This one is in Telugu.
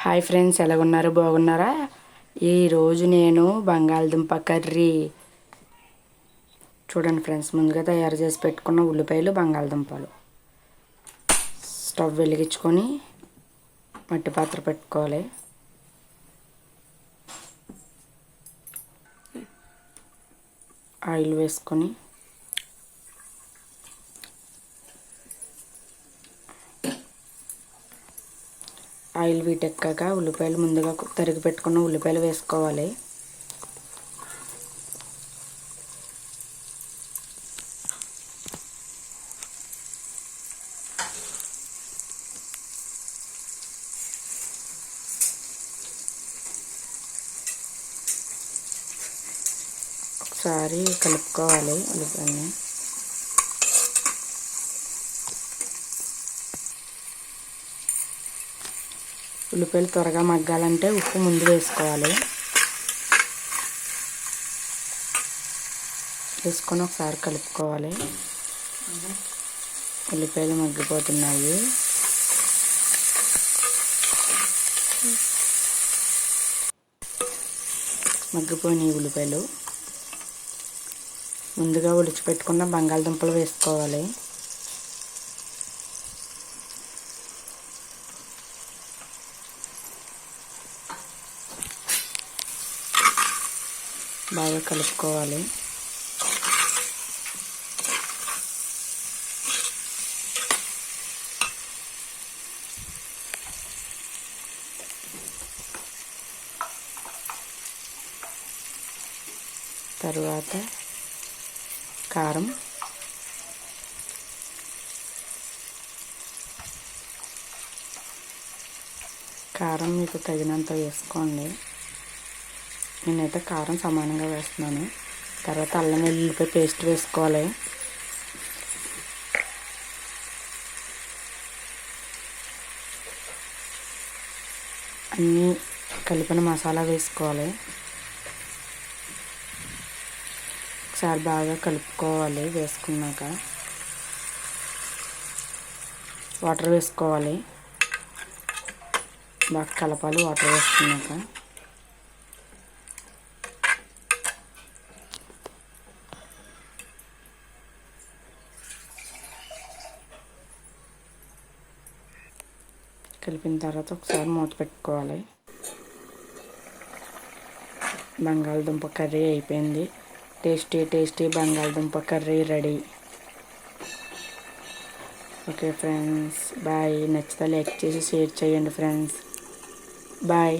Hi friends, ఎలాగున్నారు? బాగున్నారా? ఈరోజు నేను బంగాళదుంప కర్రీ చూడండి ఫ్రెండ్స్. ముందుగా తయారు చేసి పెట్టుకున్న ఉల్లిపాయలు, బంగాళదుంపలు. స్టవ్ వెలిగించుకొని మట్టి పాత్ర పెట్టుకోవాలి. ఆయిల్ వేసుకొని ఆయిల్ వీటెక్కాక ఉల్లిపాయలు, ముందుగా తరిగి పెట్టుకున్న ఉల్లిపాయలు వేసుకోవాలి. ఒకసారి కలుపుకోవాలి ఉల్లిపాయని. ఉల్లిపాయలు త్వరగా మగ్గాలంటే ఉప్పు ముందు వేసుకోవాలి. వేసుకొని ఒకసారి కలుపుకోవాలి. ఉల్లిపాయలు మగ్గిపోతున్నాయి. మగ్గిపోయినాయి ఉల్లిపాయలు. ముందుగా ఉడిచిపెట్టుకున్న బంగాళదుంపలు వేసుకోవాలి. బాగా కలుపుకోవాలి. తరువాత కారం, మీకు తగినంత వేసుకోండి. నేనైతే కారం సమానంగా వేస్తున్నాను. తర్వాత అల్లం వెల్లుల్లిపాయ పేస్ట్ వేసుకోవాలి. అన్నీ కలిపిన మసాలా వేసుకోవాలి. ఒకసారి బాగా కలుపుకోవాలి. వేసుకున్నాక వాటర్ వేసుకోవాలి. బాగా కలపాలి. వాటర్ వేసుకున్నాక కలిపిన తర్వాత ఒకసారి మూత పెట్టుకోవాలి. బంగాళదుంప కర్రీ అయిపోయింది. టేస్టీ బంగాళదుంప curry ready. Okay friends, bye. నచ్చితే లైక్ చేసి షేర్ చేయండి ఫ్రెండ్స్. బాయ్.